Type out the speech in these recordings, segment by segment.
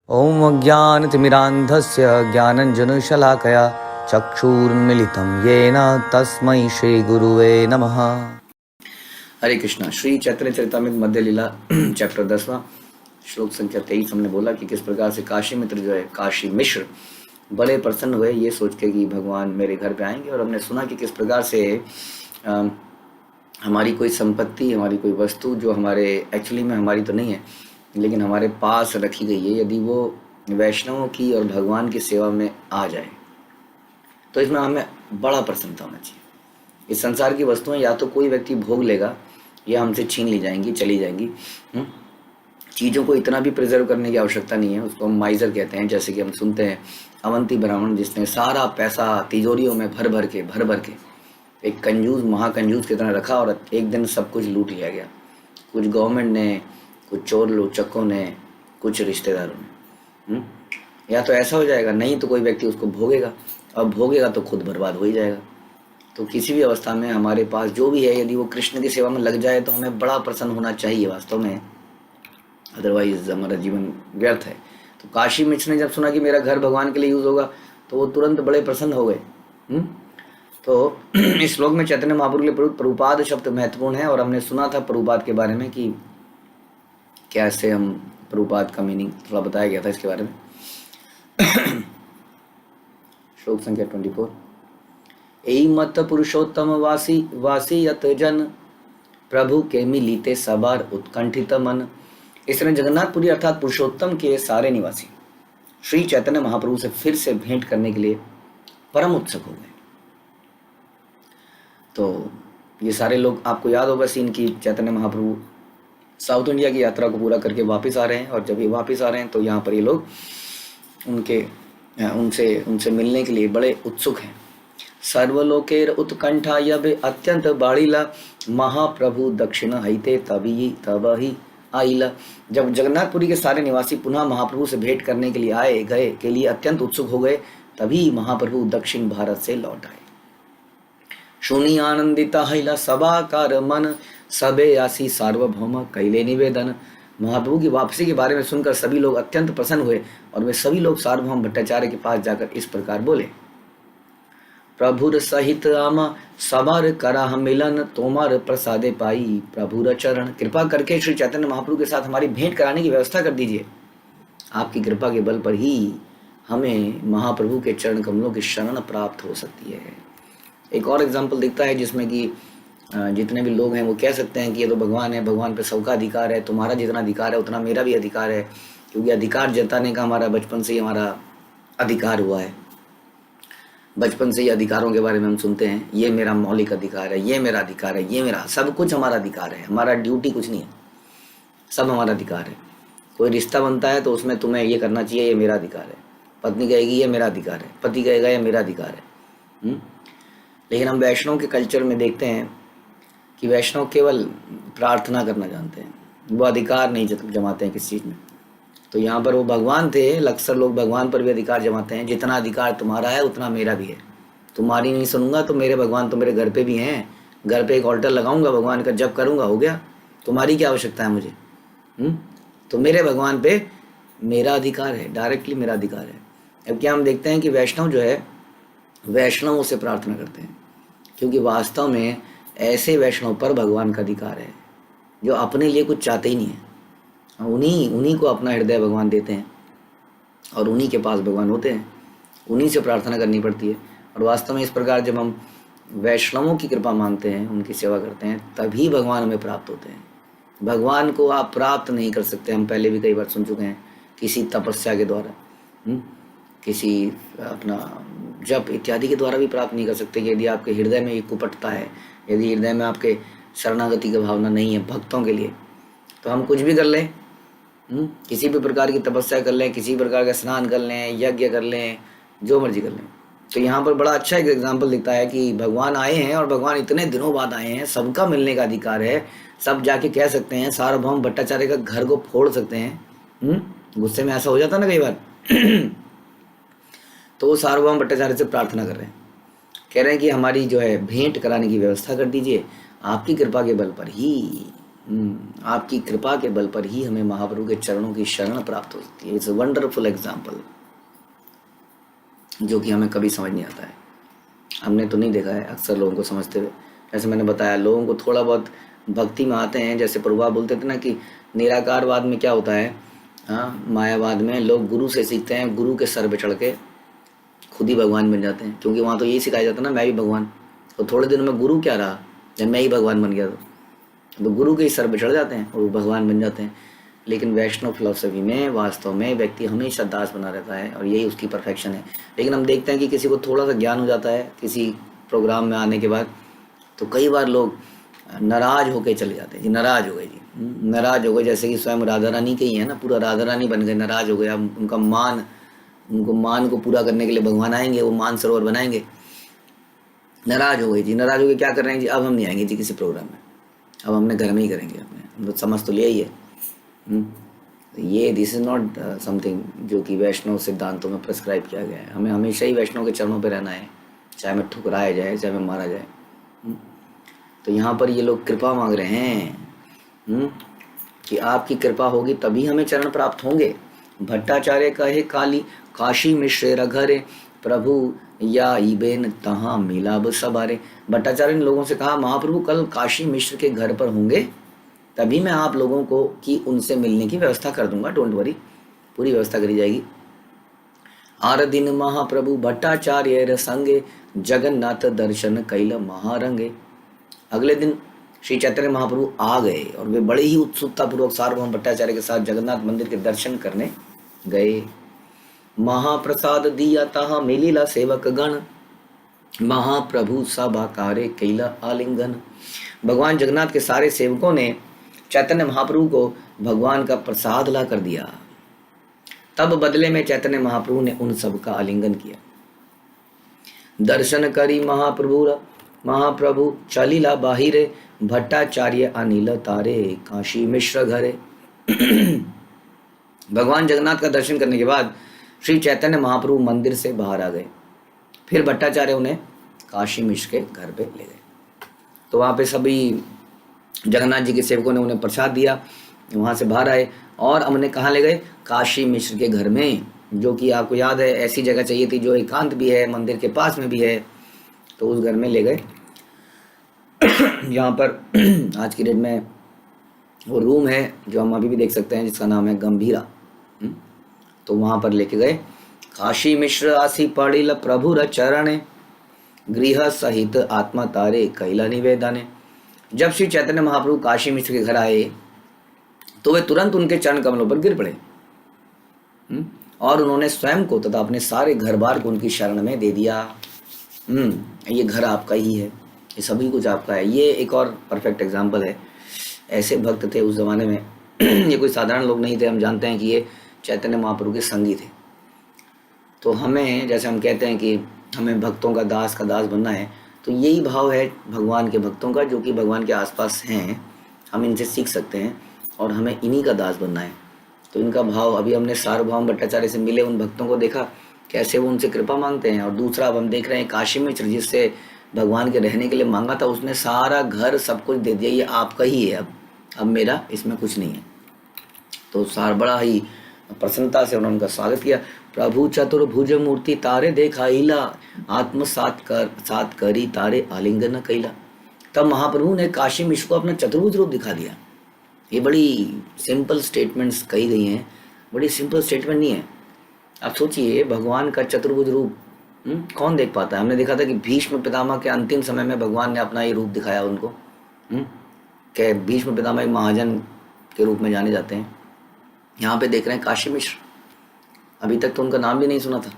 ॐ अज्ञानतिमिरान्धस्य ज्ञानञ्जनशलाकया चक्षुरुन्मिलितं येन तस्मै श्रीगुरुवे नमः। हरे कृष्णा। श्री चैतन्य चरितामृत मध्य लीला चैप्टर 10वां श्लोक संख्या 23 हमने बोला कि किस प्रकार से काशी मित्र जो है काशी मिश्र बड़े प्रसन्न हुए ये सोच के कि भगवान मेरे घर पे आएंगे। और हमने सुना कि किस प्रकार से हमारी कोई संपत्ति, हमारी कोई वस्तु जो हमारे एक्चुअली में हमारी तो नहीं है लेकिन हमारे पास रखी गई है, यदि वो वैष्णवों की और भगवान की सेवा में आ जाए तो इसमें हमें बड़ा प्रसन्नता होना चाहिए। इस संसार की वस्तुएं या तो कोई व्यक्ति भोग लेगा या हमसे छीन ली जाएंगी, चली जाएंगी। चीज़ों को इतना भी प्रिजर्व करने की आवश्यकता नहीं है, उसको हम माइजर कहते हैं। जैसे कि हम सुनते हैं अवंती ब्राह्मण जिसने सारा पैसा तिजोरियों में भर भर के एक कंजूस महाकंजूस की तरह रखा और एक दिन सब कुछ लूट लिया गया। कुछ गवर्नमेंट ने, कुछ चोर लोचकों ने, कुछ रिश्तेदारों ने। या तो ऐसा हो जाएगा, नहीं तो कोई व्यक्ति उसको भोगेगा और भोगेगा तो खुद बर्बाद हो ही जाएगा। तो किसी भी अवस्था में हमारे पास जो भी है, यदि वो कृष्ण की सेवा में लग जाए तो हमें बड़ा प्रसन्न होना चाहिए वास्तव में, अदरवाइज हमारा जीवन व्यर्थ है। तो काशी मिश्र ने जब सुना कि मेरा घर भगवान के लिए यूज होगा तो वो तुरंत बड़े प्रसन्न हो गए। तो इस श्लोक में चैतन्य महाप्रभु के लिए प्रभुपाद शब्द महत्वपूर्ण है। और हमने सुना था प्रभुपाद के बारे में कि कैसे हम प्रभुपाद का मीनिंग थोड़ा बताया गया था इसके बारे में। श्लोक संख्या 24। एई मत पुरुषोत्तम वासी यत जन प्रभु के मिलीते सबार उत्कंठित मन। इस तरह जगन्नाथपुरी अर्थात पुरुषोत्तम के सारे निवासी श्री चैतन्य महाप्रभु से फिर से भेंट करने के लिए परम उत्सुक हो गए। तो ये सारे लोग, आपको याद होगा सीन की चैतन्य महाप्रभु साउथ इंडिया की यात्रा को पूरा करके वापस आ रहे हैं। और जब ये वापस आ रहे हैं तो यहाँ पर ये लोग उनसे मिलने के लिए बड़े उत्सुक हैं। सर्वलोकेर उत्कंठा यब अत्यंत बाड़ीला महाप्रभु दक्षिण हईते तबही आईला। जब जगन्नाथपुरी के सारे निवासी पुनः महाप्रभु से भेंट करने के लिए आए गए के लिए अत्यंत उत्सुक हो गए, तभी महाप्रभु दक्षिण भारत से लौट आए। शुनि आनंदिता हईला सभाकार मन सबे आसी सार्वभौम कैले निवेदन। महाप्रभु की वापसी के बारे में सुनकर सभी लोग अत्यंत प्रसन्न हुए और वे सभी लोग सार्वभौम भट्टाचार्य के पास जाकर इस प्रकार बोले, प्रभुर सहित आमा सबार करा मिलन तोमार प्रसादे पाई प्रभुर चरण। कृपा करके श्री चैतन्य महाप्रभु के साथ हमारी भेंट कराने की व्यवस्था कर दीजिए। आपकी कृपा के बल पर ही हमें महाप्रभु के चरण कमलों की शरण प्राप्त हो सकती है। एक और एग्जाम्पल दिखता है जिसमें कि जितने भी लोग हैं वो कह सकते हैं कि ये तो भगवान है, भगवान पे सबका अधिकार है, तुम्हारा जितना अधिकार है उतना मेरा भी अधिकार है, क्योंकि अधिकार जताने का हमारा बचपन से ही हमारा अधिकार हुआ है। बचपन से ही अधिकारों के बारे में हम सुनते हैं, ये मेरा मौलिक अधिकार है, ये मेरा अधिकार है, ये मेरा सब कुछ हमारा अधिकार है। हमारा ड्यूटी कुछ नहीं है, सब हमारा अधिकार है। कोई रिश्ता बनता है तो उसमें तुम्हें ये करना चाहिए, ये मेरा अधिकार है। पत्नी कहेगी ये मेरा अधिकार है, पति कहेगा ये मेरा अधिकार है। लेकिन हम वैष्णव के कल्चर में देखते हैं कि वैष्णव केवल प्रार्थना करना जानते हैं, वो अधिकार नहीं जमाते हैं किसी चीज़ में। तो यहाँ पर वो भगवान थे, अक्सर लोग भगवान पर भी अधिकार जमाते हैं। जितना अधिकार तुम्हारा है उतना मेरा भी है। तुम्हारी नहीं सुनूंगा तो मेरे भगवान तो मेरे घर पे भी हैं, घर पे एक ऑल्टर लगाऊंगा, भगवान का जप करूंगा, हो गया। तुम्हारी क्या आवश्यकता है मुझे? तो मेरे भगवान पे मेरा अधिकार है, डायरेक्टली मेरा अधिकार है। अब क्या हम देखते हैं कि वैष्णव जो है वैष्णवों से प्रार्थना करते हैं, क्योंकि वास्तव में ऐसे वैष्णव पर भगवान का अधिकार है जो अपने लिए कुछ चाहते ही नहीं है। उन्हीं को अपना हृदय भगवान देते हैं और उन्हीं के पास भगवान होते हैं, उन्हीं से प्रार्थना करनी पड़ती है। और वास्तव में इस प्रकार जब हम वैष्णवों की कृपा मानते हैं, उनकी सेवा करते हैं, तभी भगवान हमें प्राप्त होते हैं। भगवान को आप प्राप्त नहीं कर सकते, हम पहले भी कई बार सुन चुके हैं, किसी तपस्या के द्वारा, किसी अपना जप इत्यादि के द्वारा भी प्राप्त नहीं कर सकते। यदि आपके हृदय में ये कुपटता है, यदि हृदय में आपके शरणागति की भावना नहीं है भक्तों के लिए, तो हम कुछ भी कर लें, किसी भी प्रकार की तपस्या कर लें, किसी प्रकार का स्नान कर लें, यज्ञ कर लें, जो मर्जी कर लें। तो यहाँ पर बड़ा अच्छा एक एग्जाम्पल दिखता है कि भगवान आए हैं और भगवान इतने दिनों बाद आए हैं, सबका मिलने का अधिकार है। सब जाके कह सकते हैं, सार्वभौम भट्टाचार्य का घर को फोड़ सकते हैं। गुस्से में ऐसा हो जाता ना कई बार। तो वो सार्वभौम भट्टाचार्य से प्रार्थना कर रहे हैं, कह रहे हैं कि हमारी जो है भेंट कराने की व्यवस्था कर दीजिए, आपकी कृपा के बल पर ही आपकी कृपा के बल पर ही हमें महाप्रभु के चरणों की शरण प्राप्त होती है। इट्स अ वंडरफुल एग्जाम्पल जो कि हमें कभी समझ नहीं आता है। हमने तो नहीं देखा है अक्सर लोगों को समझते हुए। जैसे मैंने बताया, लोगों को थोड़ा बहुत भक्ति में आते हैं, जैसे प्रभुपाद बोलते थे ना कि निराकारवाद में क्या होता है, हाँ, मायावाद में लोग गुरु से सीखते हैं, गुरु के सर पे चढ़ के खुद ही भगवान बन जाते हैं, क्योंकि वहाँ तो यही सिखाया जाता है ना, मैं भी भगवान। तो थोड़े दिनों में गुरु क्या रहा, जब मैं ही भगवान बन गया तो गुरु के ही सर पे चढ़ जाते हैं और वो भगवान बन जाते हैं। लेकिन वैष्णव फिलॉसफी में वास्तव में व्यक्ति हमेशा दास बना रहता है और यही उसकी परफेक्शन है। लेकिन हम देखते हैं कि किसी को थोड़ा सा ज्ञान हो जाता है किसी प्रोग्राम में आने के बाद, तो कई बार लोग नाराज होकर चले जाते हैं जी, नाराज हो गए जी, नाराज हो गए। जैसे कि स्वयं राधा रानी के ही है ना, पूरा राधा रानी बन गए, नाराज हो गए। अब उनको मान को पूरा करने के लिए भगवान आएंगे, वो मान सरोवर बनाएंगे। नाराज हो गए जी, नाराज हो गए, क्या कर रहे हैं जी, अब हम नहीं आएंगे जी किसी प्रोग्राम में, अब हमने घर में ही करेंगे अपने, हम तो समझ तो लिया ही है। ये दिस इज नॉट समथिंग जो कि वैष्णव सिद्धांतों में प्रिस्क्राइब किया गया है। हमें हमेशा ही वैष्णव के चरणों पे रहना है, चाहे मैं ठुकराया जाए, चाहे मैं मारा जाए। तो यहाँ पर ये लोग कृपा मांग रहे हैं कि आपकी कृपा होगी तभी हमें चरण प्राप्त होंगे। भट्टाचार्य कहे काली काशी मिश्रे रघरे प्रभु या इबेन तहाँ मिलाब सबारे। भट्टाचार्य ने लोगों से कहा, महाप्रभु कल काशी मिश्र के घर पर होंगे, तभी मैं आप लोगों को कि उनसे मिलने की व्यवस्था कर दूंगा, डोंट वरी, पूरी व्यवस्था करी जाएगी। आर दिन महाप्रभु भट्टाचार्य संगे जगन्नाथ दर्शन कैल महारंगे। अगले दिन श्री चैतन्य महाप्रभु आ गए और वे बड़े ही उत्सुकता पूर्वक सार्वभौम भट्टाचार्य के साथ जगन्नाथ मंदिर के दर्शन करने गए। महाप्रसाद दिया तहा मिलिला सेवक गण, महाप्रभु सभाकारे कैला आलिंगन। भगवान जगन्नाथ के सारे सेवकों ने चैतन्य महाप्रभु को भगवान का प्रसाद ला कर दिया। तब बदले में चैतन्य महाप्रभु ने उन सब का आलिंगन किया। दर्शन करी महाप्रभु चलिला बाहिरे, भट्टाचार्य अनिल तारे काशी मिश्र घरे। भगवान जगन्नाथ का दर्शन करने के बाद श्री चैतन्य महाप्रभु मंदिर से बाहर आ गए। फिर भट्टाचार्य उन्हें काशी मिश्र के घर पे ले गए। तो वहाँ पे सभी जगन्नाथ जी के सेवकों ने उन्हें प्रसाद दिया, वहाँ से बाहर आए और हमने कहाँ ले गए, काशी मिश्र के घर में, जो कि आपको याद है ऐसी जगह चाहिए थी जो एकांत भी है, मंदिर के पास में भी है। तो उस घर में ले गए यहाँ पर आज की डेट में वो रूम है जो हम अभी भी देख सकते हैं, जिसका नाम है गंभीरा। तो वहाँ पर लेके गए। काशी मिश्र आसी पड़िल प्रभुर चरण, गृह सहित आत्मा तारे कैला निवेदने। जब श्री चैतन्य महाप्रभु काशी मिश्र के घर आए तो वे तुरंत उनके चरण कमलों पर गिर पड़े और उन्होंने स्वयं को तथा अपने सारे घर बार को उनकी शरण में दे दिया। ये घर आपका ही है, ये सभी कुछ आपका है। ये एक और परफेक्ट एग्जाम्पल है। ऐसे भक्त थे उस जमाने में ये कोई साधारण लोग नहीं थे। हम जानते हैं कि ये चैतन्य महाप्रभु के संगी थे। तो हमें, जैसे हम कहते हैं कि हमें भक्तों का दास बनना है, तो यही भाव है भगवान के भक्तों का, जो कि भगवान के आसपास हैं। हम इनसे सीख सकते हैं और हमें इन्हीं का दास बनना है। तो इनका भाव, अभी हमने सार्वभौम भट्टाचार्य से मिले उन भक्तों को देखा कैसे वो उनसे कृपा मांगते हैं। और दूसरा अब हम देख रहे हैं काशी मिश्र, जिससे भगवान के रहने के लिए मांगा था, उसने सारा घर सब कुछ दे दिया, ये आपका ही है, अब मेरा इसमें कुछ नहीं है। तो सार बड़ा ही प्रसन्नता से उन्होंने उनका स्वागत किया। प्रभु चतुर्भुज मूर्ति तारे देखाइला, आत्म सात करी तारे आलिंगन कैला। तब महाप्रभु ने काशी मिश्र को अपना चतुर्भुज रूप दिखा दिया। ये बड़ी सिंपल स्टेटमेंट्स कही गई हैं, बड़ी सिंपल स्टेटमेंट नहीं है। आप सोचिए, भगवान का चतुर्भुज रूप कौन देख पाता है। हमने देखा था कि भीष्म पितामह के अंतिम समय में भगवान ने अपना ये रूप दिखाया उनको। कि भीष्म पितामह एक महाजन के रूप में जाने जाते हैं। यहाँ पे देख रहे हैं काशी मिश्र, अभी तक तो उनका नाम भी नहीं सुना था,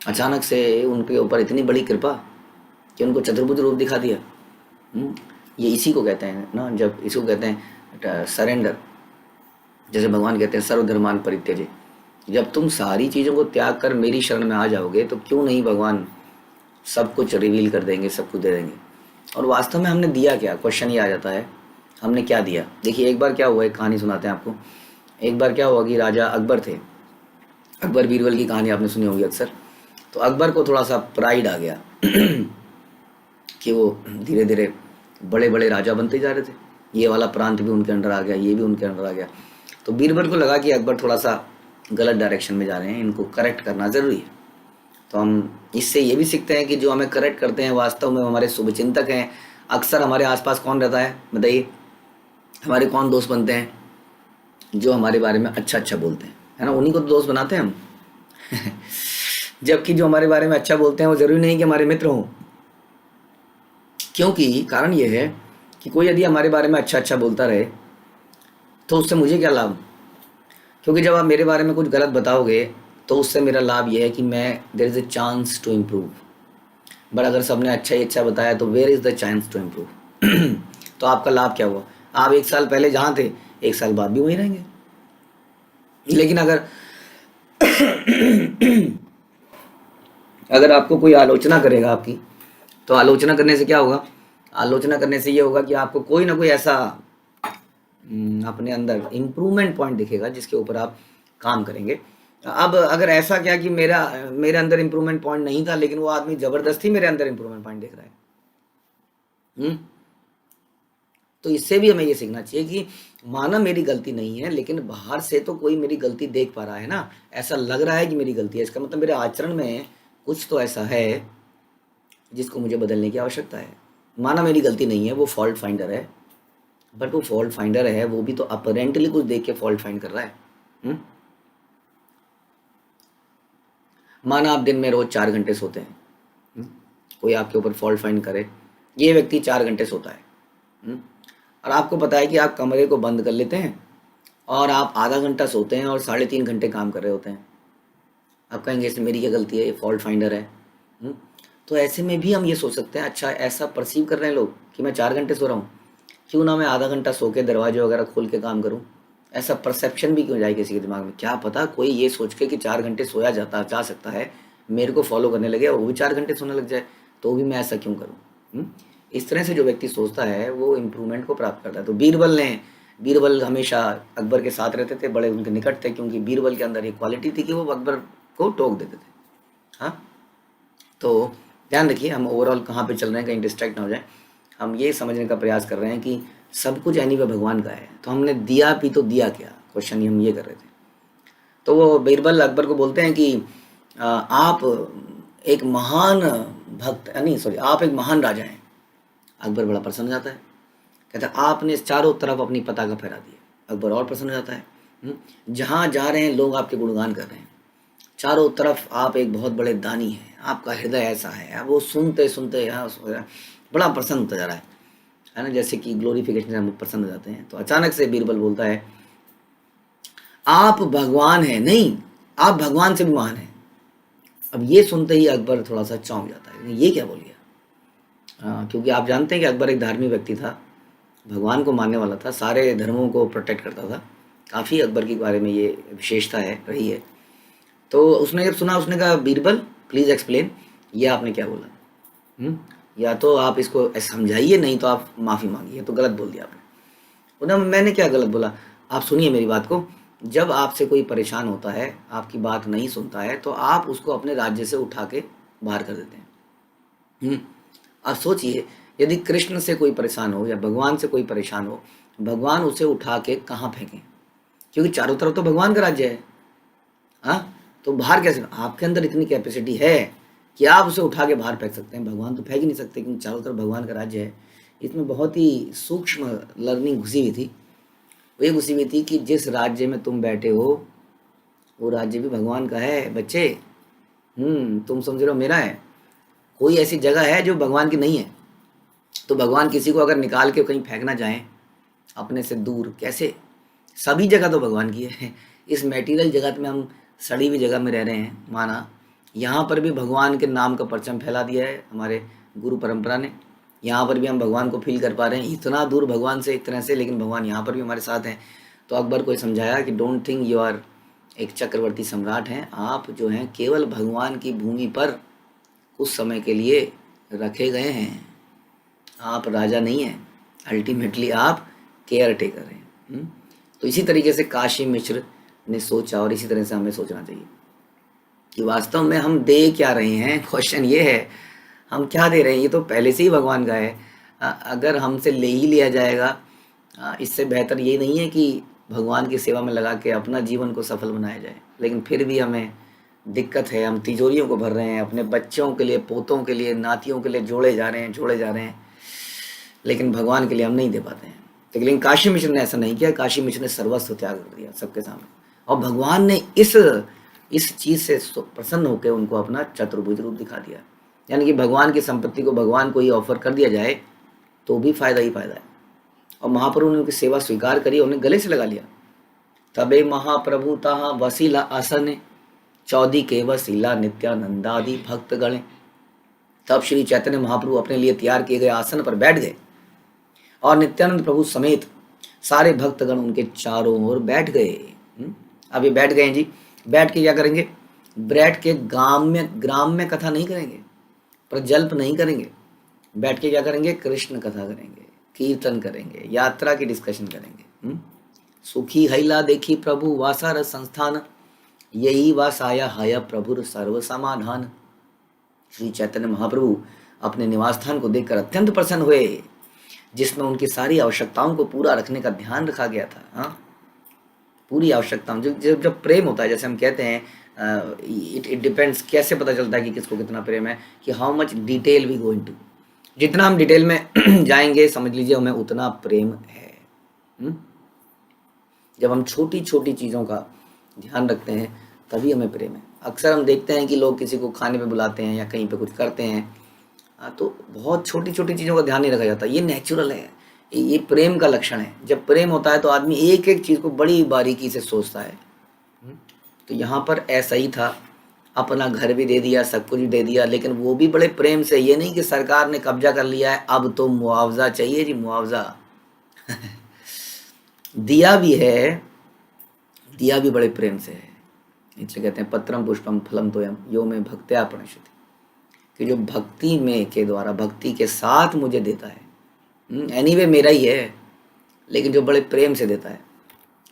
अचानक से उनके ऊपर इतनी बड़ी कृपा कि उनको चतुर्भुज रूप दिखा दिया। ये इसी को कहते हैं ना, जब इसको कहते हैं सरेंडर। जैसे भगवान कहते हैं सर्वधर्मान परित्यजे। जब तुम सारी चीज़ों को त्याग कर मेरी शरण में आ जाओगे तो क्यों नहीं भगवान सब कुछ रिवील कर देंगे, सब कुछ दे देंगे। और वास्तव में हमने दिया क्या, क्वेश्चन ये आ जाता है, हमने क्या दिया। देखिए, एक बार क्या हुआ, एक कहानी सुनाते हैं आपको। एक बार क्या हुआ कि राजा अकबर थे, अकबर बीरबल की कहानी आपने सुनी होगी अक्सर। तो अकबर को थोड़ा सा प्राइड आ गया कि वो धीरे धीरे बड़े बड़े राजा बनते जा रहे थे। ये वाला प्रांत भी उनके अंडर आ गया, ये भी उनके अंडर आ गया। तो बीरबल को लगा कि अकबर थोड़ा सा गलत डायरेक्शन में जा रहे हैं, इनको करेक्ट करना ज़रूरी है। तो हम इससे ये भी सीखते हैं कि जो हमें करेक्ट करते हैं वास्तव में हमारे शुभचिंतक हैं। अक्सर हमारे आसपास कौन रहता है बताइए, हमारे कौन दोस्त बनते हैं? जो हमारे बारे में अच्छा अच्छा बोलते हैं, है ना, उन्हीं को तो दोस्त बनाते हैं हम। जबकि जो हमारे बारे में अच्छा बोलते हैं वो ज़रूरी नहीं कि हमारे मित्र हों। क्योंकि कारण ये है कि कोई यदि हमारे बारे में अच्छा अच्छा बोलता रहे तो उससे मुझे क्या लाभ? क्योंकि जब आप मेरे बारे में कुछ गलत बताओगे तो उससे मेरा लाभ यह है कि मैं there is a chance to improve. But अगर सबने अच्छा ही अच्छा बताया तो where is the chance to improve? तो आपका लाभ क्या हुआ? आप 1 साल पहले जहाँ थे 1 साल बाद भी वहीं रहेंगे। लेकिन अगर आपको कोई आलोचना करेगा आपकी, तो आलोचना करने से क्या होगा? आलोचना करने से ये होगा कि आपको कोई ना कोई ऐसा अपने अंदर इम्प्रूवमेंट पॉइंट दिखेगा जिसके ऊपर आप काम करेंगे। अब अगर ऐसा क्या कि मेरे अंदर इम्प्रूवमेंट पॉइंट नहीं था, लेकिन वो आदमी ज़बरदस्ती मेरे अंदर इम्प्रूवमेंट पॉइंट देख रहा है, तो इससे भी हमें ये सीखना चाहिए कि माना मेरी गलती नहीं है, लेकिन बाहर से तो कोई मेरी गलती देख पा रहा है ना, ऐसा लग रहा है कि मेरी गलती है, इसका मतलब मेरे आचरण में कुछ तो ऐसा है जिसको मुझे बदलने की आवश्यकता है। माना मेरी गलती नहीं है, वो फॉल्ट फाइंडर है, बट वो फॉल्ट फाइंडर है वो भी तो अपरेंटली कुछ देख के फॉल्ट फाइंड कर रहा है। माना आप दिन में रोज 4 घंटे सोते हैं, कोई आपके ऊपर फॉल्ट फाइंड करे, ये व्यक्ति 4 घंटे सोता है, और आपको पता है कि आप कमरे को बंद कर लेते हैं और आप आधा घंटा सोते हैं और 3.5 घंटे काम कर रहे होते हैं। आप कहेंगे इसमें मेरी क्या गलती है, ये फॉल्ट फाइंडर है। तो ऐसे में भी हम ये सोच सकते हैं, अच्छा ऐसा परसीव कर रहे हैं लोग कि मैं 4 घंटे सो रहा हूँ, क्यों ना मैं आधा घंटा सो के दरवाजे वगैरह खोल के काम करूँ। ऐसा परसेप्शन भी क्यों जाए किसी के दिमाग में? क्या पता कोई ये सोच के कि 4 घंटे सोया जा सकता है, मेरे को फॉलो करने लगे और वो भी 4 घंटे सोने लग जाए, तो भी मैं ऐसा क्यों करूँ? इस तरह से जो व्यक्ति सोचता है वो इम्प्रूवमेंट को प्राप्त करता है। तो बीरबल हमेशा अकबर के साथ रहते थे, बड़े उनके निकट थे, क्योंकि बीरबल के अंदर एक क्वालिटी थी कि वो अकबर को टोक देते थे। हाँ, तो ध्यान रखिए हम ओवरऑल कहाँ पे चल रहे हैं, कहीं डिस्ट्रैक्ट ना हो जाए। हम ये समझने का प्रयास कर रहे हैं कि सब कुछ एनीवे भगवान का है, तो हमने दिया भी तो दिया क्या, क्वेश्चन हम ये कर रहे थे। तो वो बीरबल अकबर को बोलते हैं कि आप एक महान भक्त, नहीं सॉरी, आप एक महान राजा हैं। अकबर बड़ा प्रसन्न हो जाता है, कहता है आपने चारों तरफ अपनी पताका फहरा दी है। अकबर और प्रसन्न हो जाता है, जहाँ जा रहे हैं लोग आपके गुणगान कर रहे हैं, चारों तरफ आप एक बहुत बड़े दानी हैं, आपका हृदय ऐसा है। अब वो सुनते सुनते बड़ा प्रसन्न होता जा रहा है ना, जैसे कि ग्लोरिफिकेशन से हम प्रसन्न हो जाते हैं। तो अचानक से बीरबल बोलता है आप भगवान हैं, नहीं आप भगवान से भी महान हैं। अब ये सुनते ही अकबर थोड़ा सा चौंक जाता है, ये क्या बोल गया? क्योंकि आप जानते हैं कि अकबर एक धार्मिक व्यक्ति था, भगवान को मानने वाला था, सारे धर्मों को प्रोटेक्ट करता था, काफ़ी अकबर के बारे में ये विशेषता है रही है। तो उसने जब सुना उसने कहा बीरबल प्लीज़ एक्सप्लेन, ये आपने क्या बोला? या तो आप इसको समझाइए, नहीं तो आप माफ़ी मांगिए, तो गलत बोल दिया आपने। बोला मैंने क्या गलत बोला? आप सुनिए मेरी बात को, जब आपसे कोई परेशान होता है, आपकी बात नहीं सुनता है, तो आप उसको अपने राज्य से उठा के बाहर कर देते हैं। अब सोचिए यदि कृष्ण से कोई परेशान हो या भगवान से कोई परेशान हो, भगवान उसे उठा के कहाँ फेंकें? क्योंकि चारों तरफ तो भगवान का राज्य है। हाँ, तो बाहर कैसे? आपके अंदर इतनी कैपेसिटी है कि आप उसे उठा के बाहर फेंक सकते हैं, भगवान तो फेंक ही नहीं सकते, क्योंकि चारों तरफ भगवान का राज्य है। इसमें बहुत ही सूक्ष्म लर्निंग घुसी हुई थी। वो ये घुसी हुई थी कि जिस राज्य में तुम बैठे हो वो राज्य भी भगवान का है बच्चे। तुम समझ रहे हो मेरा है। कोई ऐसी जगह है जो भगवान की नहीं है? तो भगवान किसी को अगर निकाल के कहीं फेंकना चाहें अपने से दूर, कैसे? सभी जगह तो भगवान की है। इस मटेरियल जगत में हम सड़ी हुई जगह में रह रहे हैं, माना यहाँ पर भी भगवान के नाम का परचम फैला दिया है हमारे गुरु परंपरा ने। यहाँ पर भी हम भगवान को फील कर पा रहे हैं, इतना दूर भगवान से एक तरह से, लेकिन भगवान यहाँ पर भी हमारे साथ हैं। तो अकबर को समझाया कि डोंट थिंक यू आर एक चक्रवर्ती सम्राट हैं, आप जो हैं केवल भगवान की भूमि पर कुछ समय के लिए रखे गए हैं, आप राजा नहीं हैं, अल्टीमेटली आप केयर टेकर हैं। तो इसी तरीके से काशी मिश्र ने सोचा, और इसी तरह से हमें सोचना चाहिए कि वास्तव में हम दे क्या रहे हैं। क्वेश्चन ये है हम क्या दे रहे हैं, ये तो पहले से ही भगवान का है। अगर हमसे ले ही लिया जाएगा इससे बेहतर ये नहीं है कि भगवान की सेवा में लगा के अपना जीवन को सफल बनाया जाए, लेकिन फिर भी हमें दिक्कत है, हम तिजोरियों को भर रहे हैं, अपने बच्चों के लिए, पोतों के लिए, नातियों के लिए जोड़े जा रहे हैं, जोड़े जा रहे हैं, लेकिन भगवान के लिए हम नहीं दे पाते हैं। तो लेकिन काशी मिश्र ने ऐसा नहीं किया। काशी मिश्र ने सर्वस्व त्याग कर दिया सबके सामने, और भगवान ने इस चीज़ से प्रसन्न होकर उनको अपना चतुर्भुज रूप दिखा दिया। यानी कि भगवान की संपत्ति को भगवान को ही ऑफर कर दिया जाए तो भी फायदा ही फायदा है। और महाप्रभु ने उनकी सेवा स्वीकार करी, उन्हें गले से लगा लिया। तबे महाप्रभु तहा वसीला आसन, चौदी के वसीला नित्यानंदादि भक्त गणे। तब श्री चैतन्य महाप्रभु अपने लिए तैयार किए गए आसन पर बैठ गए और नित्यानंद प्रभु समेत सारे भक्तगण उनके चारों ओर बैठ गए। अभी बैठ गए जी। बैठ के क्या करेंगे? बैठ के ग्राम्य कथा नहीं करेंगे, प्रजल्प नहीं करेंगे। बैठ के क्या करेंगे? कृष्ण कथा करेंगे, कीर्तन करेंगे, यात्रा की डिस्कशन करेंगे। सुखी हैला देखी प्रभु वासार संस्थान, यही वासाया हय प्रभुर सर्व समाधान। श्री चैतन्य महाप्रभु अपने निवास स्थान को देखकर अत्यंत प्रसन्न हुए, जिसमें उनकी सारी आवश्यकताओं को पूरा रखने का ध्यान रखा गया था। हाँ, पूरी आवश्यकताओं, जब प्रेम होता है, जैसे हम कहते हैं, इट डिपेंड्स, कैसे पता चलता है कि किसको कितना प्रेम है, कि how much detail we go into. जितना हम डिटेल में जाएंगे, समझ लीजिए हमें उतना प्रेम है। जब हम छोटी छोटी चीज़ों का ध्यान रखते हैं तभी हमें प्रेम है। अक्सर हम देखते हैं कि लोग किसी को खाने पे बुलाते हैं या कहीं पे कुछ करते हैं, तो बहुत छोटी छोटी चीज़ों का ध्यान नहीं रखा जाता। ये नेचुरल है, ये प्रेम का लक्षण है। जब प्रेम होता है तो आदमी एक एक चीज़ को बड़ी बारीकी से सोचता है। तो यहाँ पर ऐसा ही था, अपना घर भी दे दिया, सब कुछ भी दे दिया, लेकिन वो भी बड़े प्रेम से। ये नहीं कि सरकार ने कब्जा कर लिया है, अब तो मुआवजा चाहिए जी, मुआवजा। दिया भी है, दिया भी बड़े प्रेम से है। इसलिए कहते हैं पत्रम पुष्पम फलम तोयम यो में भक्त्या प्रणश्यति, कि जो भक्ति में के द्वारा, भक्ति के साथ मुझे देता है, एनीवे मेरा ही है, लेकिन जो बड़े प्रेम से देता है।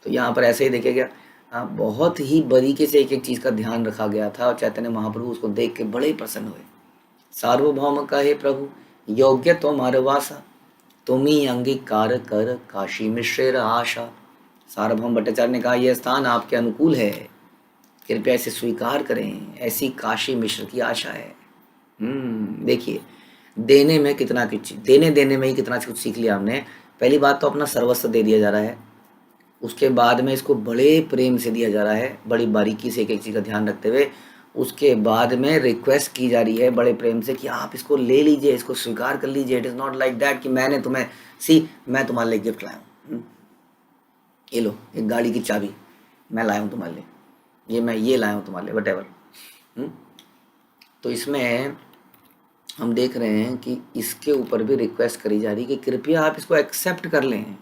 तो यहाँ पर ऐसे ही देखा गया, बहुत ही बारीकी से एक एक चीज़ का ध्यान रखा गया था, और चैतन्य महाप्रभु उसको देख के बड़े प्रसन्न हुए। सार्वभौम कहे प्रभु योग्य तुम्हारे वासा, तुम्ही अंगीकार कर काशी मिश्रेर आशा। सार्वभौम भट्टाचार्य ने कहा, यह स्थान आपके अनुकूल है, कृपया इसे स्वीकार करें, ऐसी काशी मिश्र की आशा है। देखिए, देने में कितना कुछ, देने में ही कितना कुछ सीख लिया हमने। पहली बात तो अपना सर्वस्व दे दिया जा रहा है, उसके बाद में इसको बड़े प्रेम से दिया जा रहा है, बड़ी बारीकी से एक एक चीज़ का ध्यान रखते हुए। उसके बाद में रिक्वेस्ट की जा रही है बड़े प्रेम से कि आप इसको ले लीजिए, इसको स्वीकार कर लीजिए। It is not like that कि मैंने तुम्हें, मैं तुम्हारे लिए गिफ्ट लाया हूँ, ये लो एक गाड़ी की चाबी मैं लाया हूँ तुम्हारे लिए, ये लाया हूँ तुम्हारे लिए, वट एवर। तो इसमें हम देख रहे हैं कि इसके ऊपर भी रिक्वेस्ट करी जा रही है कि कृपया आप इसको एक्सेप्ट कर लें।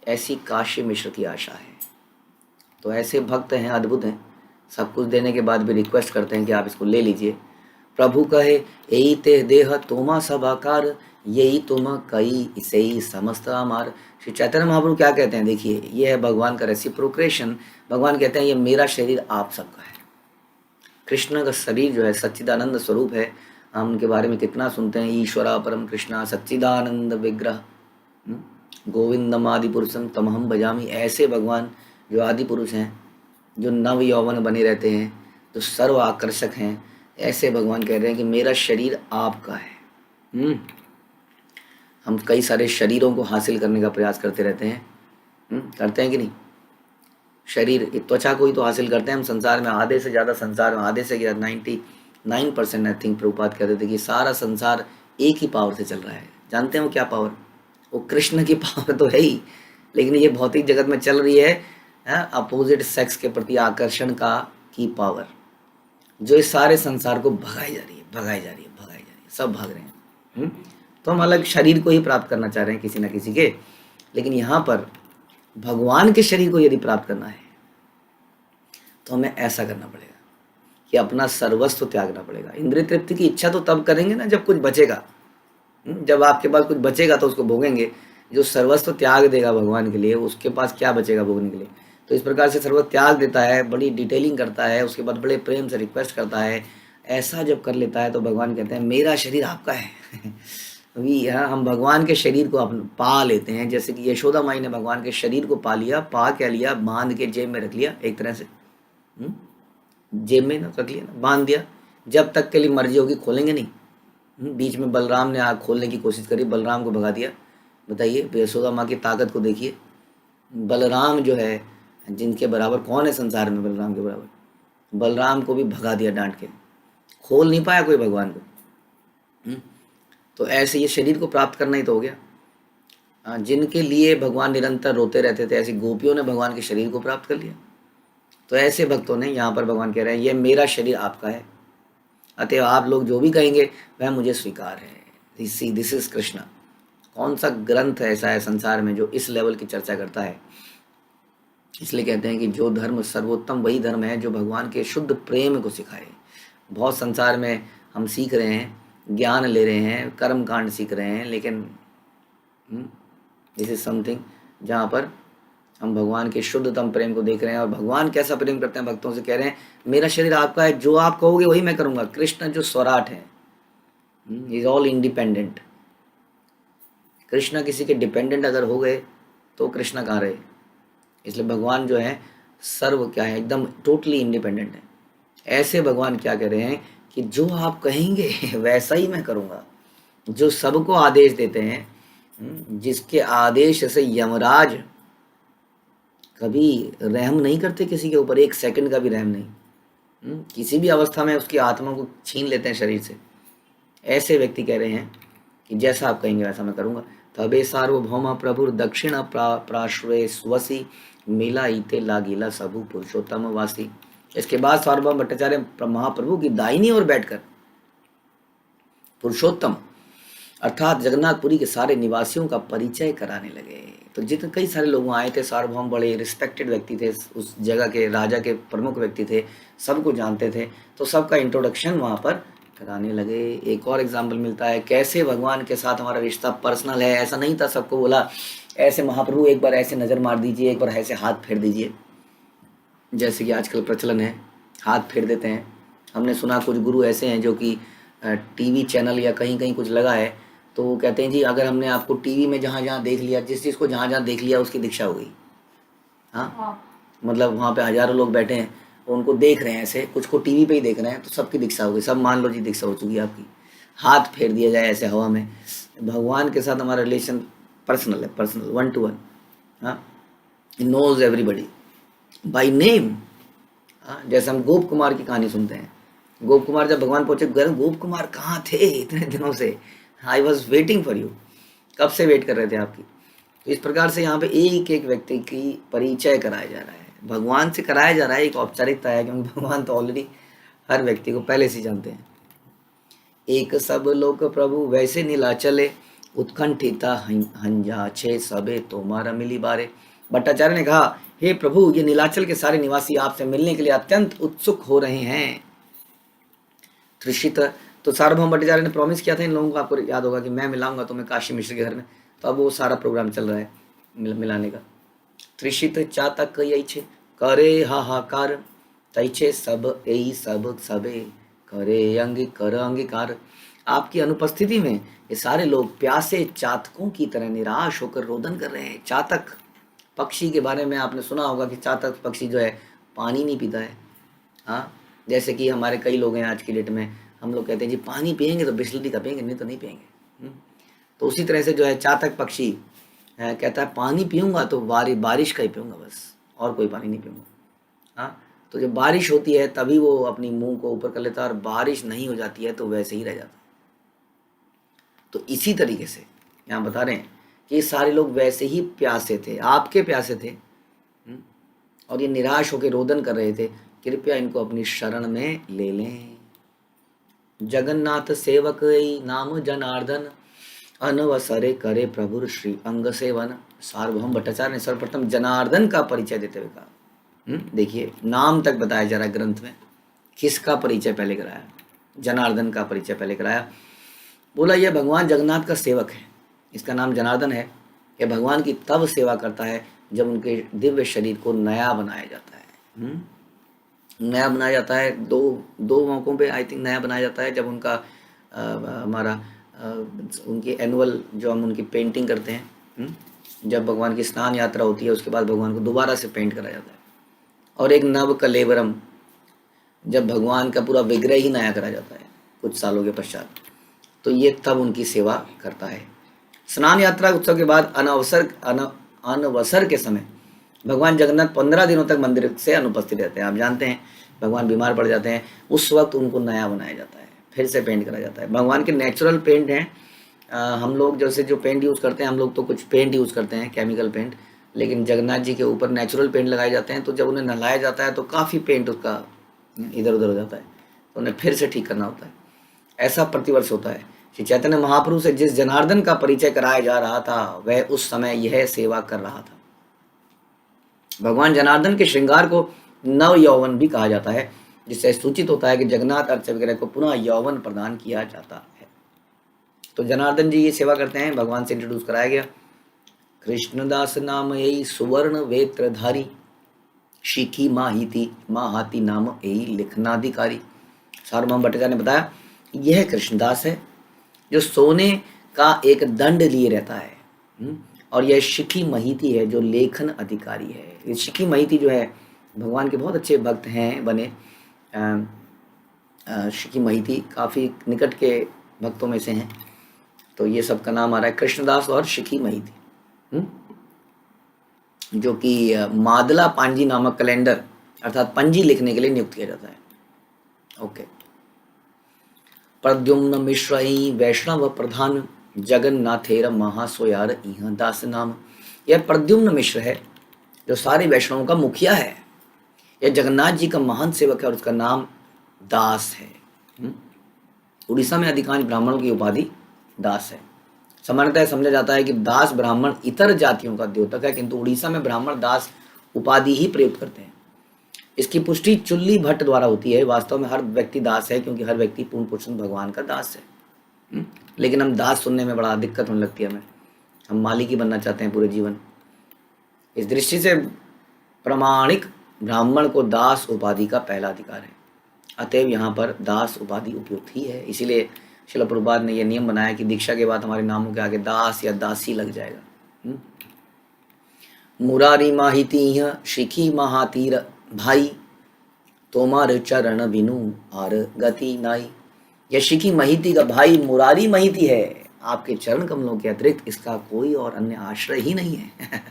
ऐसी काशी मिश्र की आशा है। तो ऐसे भक्त हैं, अद्भुत हैं, सब कुछ देने के बाद भी रिक्वेस्ट करते हैं कि आप इसको ले लीजिए। प्रभु कहे यही ते देह तोमा सब आकार, यही तुम कई इसे ही समस्त अमार। श्री चैतन्य महाप्रभु क्या कहते हैं? देखिए, ये है भगवान का रेसिप्रोकेशन। भगवान कहते हैं ये मेरा शरीर आप सबका है। कृष्ण का शरीर जो है सच्चिदानंद स्वरूप है। हम उनके बारे में कितना सुनते हैं, ईश्वरा परम कृष्णा सच्चिदानंद विग्रह गोविंदम आदि पुरुषम तमहम भजामी। ऐसे भगवान जो आदि पुरुष हैं, जो नव यौवन बने रहते हैं, जो सर्व आकर्षक हैं, ऐसे भगवान कह रहे हैं कि मेरा शरीर आपका है। हम कई सारे शरीरों को हासिल करने का प्रयास करते रहते हैं, करते हैं कि नहीं? शरीर, त्वचा को ही तो हासिल करते हैं हम संसार में। आधे से ज़्यादा संसार में, आधे से क्या 99% आई थिंक प्रभुपाद कहते थे कि सारा संसार एक ही पावर से चल रहा है। जानते हैं वो क्या पावर? वो कृष्ण की पावर तो है ही, लेकिन ये भौतिक जगत में चल रही है अपोजिट सेक्स के प्रति आकर्षण की पावर, जो इस सारे संसार को भगाई जा रही है, सब भाग रहे हैं। तो हम अलग शरीर को ही प्राप्त करना चाह रहे हैं किसी न किसी के, लेकिन यहाँ पर भगवान के शरीर को यदि प्राप्त करना है तो हमें ऐसा करना पड़ेगा कि अपना सर्वस्व त्यागना पड़ेगा। इंद्रिय तृप्ति की इच्छा तो तब करेंगे ना जब कुछ बचेगा। जब आपके पास कुछ बचेगा तो उसको भोगेंगे। जो सर्वस्व त्याग देगा भगवान के लिए, उसके पास क्या बचेगा भोगने के लिए? तो इस प्रकार से सर्वस्व त्याग देता है, बड़ी डिटेलिंग करता है, उसके बाद बड़े प्रेम से रिक्वेस्ट करता है। ऐसा जब कर लेता है तो भगवान कहते हैं मेरा शरीर आपका है। अभी हाँ, हम भगवान के शरीर को अपन पा लेते हैं, जैसे कि यशोदा माई ने भगवान के शरीर को पा लिया, पा क्या लिया, बांध के जेब में रख लिया एक तरह से। हम्म? जेब में ना रख लिया ना, बांध दिया, जब तक के लिए मर्जी होगी खोलेंगे नहीं। बीच में बलराम ने आग खोलने की कोशिश करी, बलराम को भगा दिया। बताइए, यशोदा माँ की ताकत को देखिए। बलराम जो है, जिनके बराबर कौन है संसार में बलराम के बराबर, बलराम को भी भगा दिया डांट के, खोल नहीं पाया कोई भगवान को। हम्म? तो ऐसे ये शरीर को प्राप्त करना ही तो हो गया। जिनके लिए भगवान निरंतर रोते रहते थे, ऐसी गोपियों ने भगवान के शरीर को प्राप्त कर लिया। तो ऐसे भक्तों ने, यहाँ पर भगवान कह रहे हैं, ये मेरा शरीर आपका है, अतएव आप लोग जो भी कहेंगे वह मुझे स्वीकार है। This is Krishna. कौन सा ग्रंथ ऐसा है संसार में जो इस लेवल की चर्चा करता है? इसलिए कहते हैं कि जो धर्म सर्वोत्तम वही धर्म है जो भगवान के शुद्ध प्रेम को सिखाए। बहुत संसार में हम सीख रहे हैं, ज्ञान ले रहे हैं, कर्म कांड सीख रहे हैं, लेकिन दिस इज समथिंग जहाँ पर हम भगवान के शुद्धतम प्रेम को देख रहे हैं। और भगवान कैसा प्रेम करते हैं भक्तों से, कह रहे हैं मेरा शरीर आपका है, जो आप कहोगे वही मैं करूँगा। कृष्ण जो स्वराट है, इज ऑल इंडिपेंडेंट। कृष्ण किसी के डिपेंडेंट अगर हो गए तो कृष्ण कहाँ रहे? इसलिए भगवान जो है सर्व क्या है, एकदम टोटली इंडिपेंडेंट है। ऐसे भगवान क्या कह रहे हैं कि जो आप कहेंगे वैसा ही मैं करूँगा। जो सबको आदेश देते हैं, जिसके आदेश से यमराज कभी रहम नहीं करते किसी के ऊपर, एक सेकंड का भी रहम नहीं, किसी भी अवस्था में उसकी आत्मा को छीन लेते हैं शरीर से। ऐसे व्यक्ति कह रहे हैं कि जैसा आप कहेंगे वैसा मैं करूँगा। तबे सार्वभौम प्रभु दक्षिण प्राश्रय स्वसी मिला इते लागिला सबु पुरुषोत्तम वासी। इसके बाद सार्वभौम भट्टाचार्य महाप्रभु की दाहिनी ओर बैठकर पुरुषोत्तम अर्थात जगन्नाथपुरी के सारे निवासियों का परिचय कराने लगे। तो जितने कई सारे लोग आए थे, सार्वभौम बड़े रिस्पेक्टेड व्यक्ति थे, उस जगह के राजा के प्रमुख व्यक्ति थे, सबको जानते थे, तो सबका इंट्रोडक्शन वहाँ पर कराने लगे। एक और एग्जाम्पल मिलता है कैसे भगवान के साथ हमारा रिश्ता पर्सनल है। ऐसा नहीं था सबको बोला ऐसे महाप्रभु एक बार ऐसे नज़र मार दीजिए, एक बार ऐसे हाथ फेर दीजिए, जैसे कि आजकल प्रचलन है, हाथ फेर देते हैं। हमने सुना कुछ गुरु ऐसे हैं जो कि टीवी चैनल या कहीं कहीं कुछ लगा है तो वो कहते हैं जी अगर हमने आपको टीवी में जहाँ जहाँ देख लिया, जिस चीज़ को जहाँ जहाँ देख लिया उसकी दीक्षा हो गई। हाँ, मतलब वहाँ पे हजारों लोग बैठे हैं, उनको देख रहे हैं, ऐसे कुछ को टीवी पे ही देख रहे हैं, तो सबकी दीक्षा हो गई। सब मान लो जी दीक्षा हो चुकी है आपकी। हाथ फेर दिया जाए ऐसे हवा में। भगवान के साथ हमारा रिलेशन पर्सनल है, पर्सनल, 1 to 1। हाँ, नोज एवरीबडी बाई नेम। हाँ, जैसे हम गोप कुमार की कहानी सुनते हैं। गोप कुमार जब भगवान पहुंचे, गोप कुमार कहाँ थे इतने दिनों से, I was waiting for you, कब से वेट कर रहे थे आपकी। तो इस प्रकार से यहाँ पे एक एक व्यक्ति की परिचय कराया जा रहा है, भगवान से कराया जा रहा है। एक औपचारिकता है क्योंकि भगवान तो ऑलरेडी हर व्यक्ति को पहले से जानते हैं। एक सब लोक प्रभु वैसे नीलाचले, उत्कंठिता हंजाछे सबे तोमारा मिली बारे। भट्टाचार्य ने कहा हे प्रभु, ये नीलाचल के सारे निवासी आपसे मिलने के लिए अत्यंत उत्सुक हो रहे हैं। त्रिषित, तो सार्वभौम भट्टाचार्य ने प्रॉमिस किया था इन लोगों को, आपको याद होगा कि मैं मिलाऊंगा तुम्हें काशी मिश्र के घर में। तो अब वो सारा प्रोग्राम चल रहा है मिलाने का। त्रिषित चातक यैछे करे हाहाकार, तैछे सब यही सब सबे करे अंगीकार। आपकी अनुपस्थिति में ये सारे लोग प्यासे चातकों की तरह निराश होकर रोदन कर रहे हैं। चातक पक्षी के बारे में आपने सुना होगा कि चातक पक्षी जो है पानी नहीं पीता है। हाँ, जैसे कि हमारे कई लोग हैं आज की डेट में, हम लोग कहते हैं जी पानी पियेंगे तो बिस्लरी का पियेंगे, नहीं तो नहीं पियेंगे। तो उसी तरह से जो है चातक पक्षी कहता है पानी पीऊँगा तो बारिश का ही पीऊँगा, बस और कोई पानी नहीं पीऊँगा। हाँ, तो जब बारिश होती है तभी वो अपनी मुंह को ऊपर कर लेता है, और बारिश नहीं हो जाती है तो वैसे ही रह जाता है। तो इसी तरीके से यहाँ बता रहे हैं कि ये सारे लोग वैसे ही प्यासे थे, आपके प्यासे थे, और ये निराश होकर रोदन कर रहे थे, कृपया इनको अपनी शरण में ले लें। जगन्नाथ सेवक नाम जनार्दन, अनवसरे करे प्रभु श्री अंग सेवन। सार्वभौम भट्टाचार्य ने सर्वप्रथम जनार्दन का परिचय देते हुए कहा। देखिए नाम तक बताया जा रहा है ग्रंथ में, किसका परिचय पहले कराया? जनार्दन का परिचय पहले कराया। बोला यह भगवान जगन्नाथ का सेवक है, इसका नाम जनार्दन है। यह भगवान की तब सेवा करता है जब उनके दिव्य शरीर को नया बनाया जाता है। नया बनाया जाता है दो मौकों पे, आई थिंक नया बनाया जाता है जब उनका हमारा उनकी एनुअल जो हम उनकी पेंटिंग करते हैं, जब भगवान की स्नान यात्रा होती है उसके बाद भगवान को दोबारा से पेंट करा जाता है। और एक नव कलेवरम, जब भगवान का पूरा विग्रह ही नया करा जाता है कुछ सालों के पश्चात, तो ये तब उनकी सेवा करता है। स्नान यात्रा उत्सव के बाद अनवसर के समय भगवान जगन्नाथ 15 दिनों तक मंदिर से अनुपस्थित रहते हैं। आप जानते हैं भगवान बीमार पड़ जाते हैं, उस वक्त उनको नया बनाया जाता है, फिर से पेंट करा जाता है। भगवान के नेचुरल पेंट हैं। हम लोग जैसे जो पेंट यूज़ करते हैं, हम लोग तो कुछ पेंट यूज़ करते हैं केमिकल पेंट, लेकिन जगन्नाथ जी के ऊपर नेचुरल पेंट लगाए जाते हैं। तो जब उन्हें नहलाया जाता है तो काफ़ी पेंट उसका इधर उधर हो जाता है, तो उन्हें फिर से ठीक करना होता है। ऐसा प्रतिवर्ष होता है। श्री चैतन्य महाप्रभु से जिस जनार्दन का परिचय कराया जा रहा था वह उस समय यह सेवा कर रहा था। भगवान जनार्दन के श्रृंगार को नव यौवन भी कहा जाता है, जिससे सूचित होता है कि जगन्नाथ अर्च विग्रह को पुनः यौवन प्रदान किया जाता है। तो जनार्दन जी ये सेवा करते हैं, भगवान से इंट्रोड्यूस कराया गया। कृष्णदास नाम यही सुवर्ण वेत्रधारी, शिखी माहाती नाम यही लिखनाधिकारी। सार्वभौम भट्टाचार्य ने बताया यह कृष्णदास है जो सोने का एक दंड लिए रहता है, और यह शिखी महिती है जो लेखन अधिकारी है। ये शिखी महिती जो है भगवान के बहुत अच्छे भक्त हैं बने। शिखी महिती काफ़ी निकट के भक्तों में से हैं, तो ये सबका नाम आ रहा है कृष्णदास और शिखी महिती, जो कि मादला पांजी नामक कैलेंडर अर्थात पंजी लिखने के लिए नियुक्त किया जाता है। ओके। प्रद्युम्न मिश्र वैष्णव प्रधान, जगन्नाथेर महासोयार इह दास नाम। यह प्रद्युम्न मिश्र है जो सारे वैष्णवों का मुखिया है। यह जगन्नाथ जी का महान सेवक है और उसका नाम दास है। उड़ीसा में अधिकांश ब्राह्मणों की उपाधि दास है। सामान्यतः समझा जाता है कि दास ब्राह्मण इतर जातियों का द्योतक है, किंतु उड़ीसा में ब्राह्मण दास उपाधि ही प्रयुक्त करते हैं। इसकी पुष्टि चुल्ली भट्ट द्वारा होती है। वास्तव में हर व्यक्ति दास है, क्योंकि हर व्यक्ति पूर्ण पुरुषोत्तम भगवान का दास है। लेकिन हम दास सुनने में बड़ा दिक्कत होने लगती है हमें, हम मालिक ही बनना चाहते हैं पूरे जीवन। इस दृष्टि से प्रामाणिक ब्राह्मण को दास उपाधि का पहला अधिकार है, अतएव यहाँ पर दास उपाधि उपयुक्त ही है। इसीलिए श्रील प्रभुपाद ने यह नियम बनाया कि दीक्षा के बाद हमारे नामों के आगे दास या दासी लग जाएगा। मुरारी माहिती शिखी महातीर भाई, तोमार चरण बिनु आर गति नाई। यह शिखी महिती का भाई मुरारी महिती है, आपके चरण कमलों के अतिरिक्त इसका कोई और अन्य आश्रय ही नहीं है।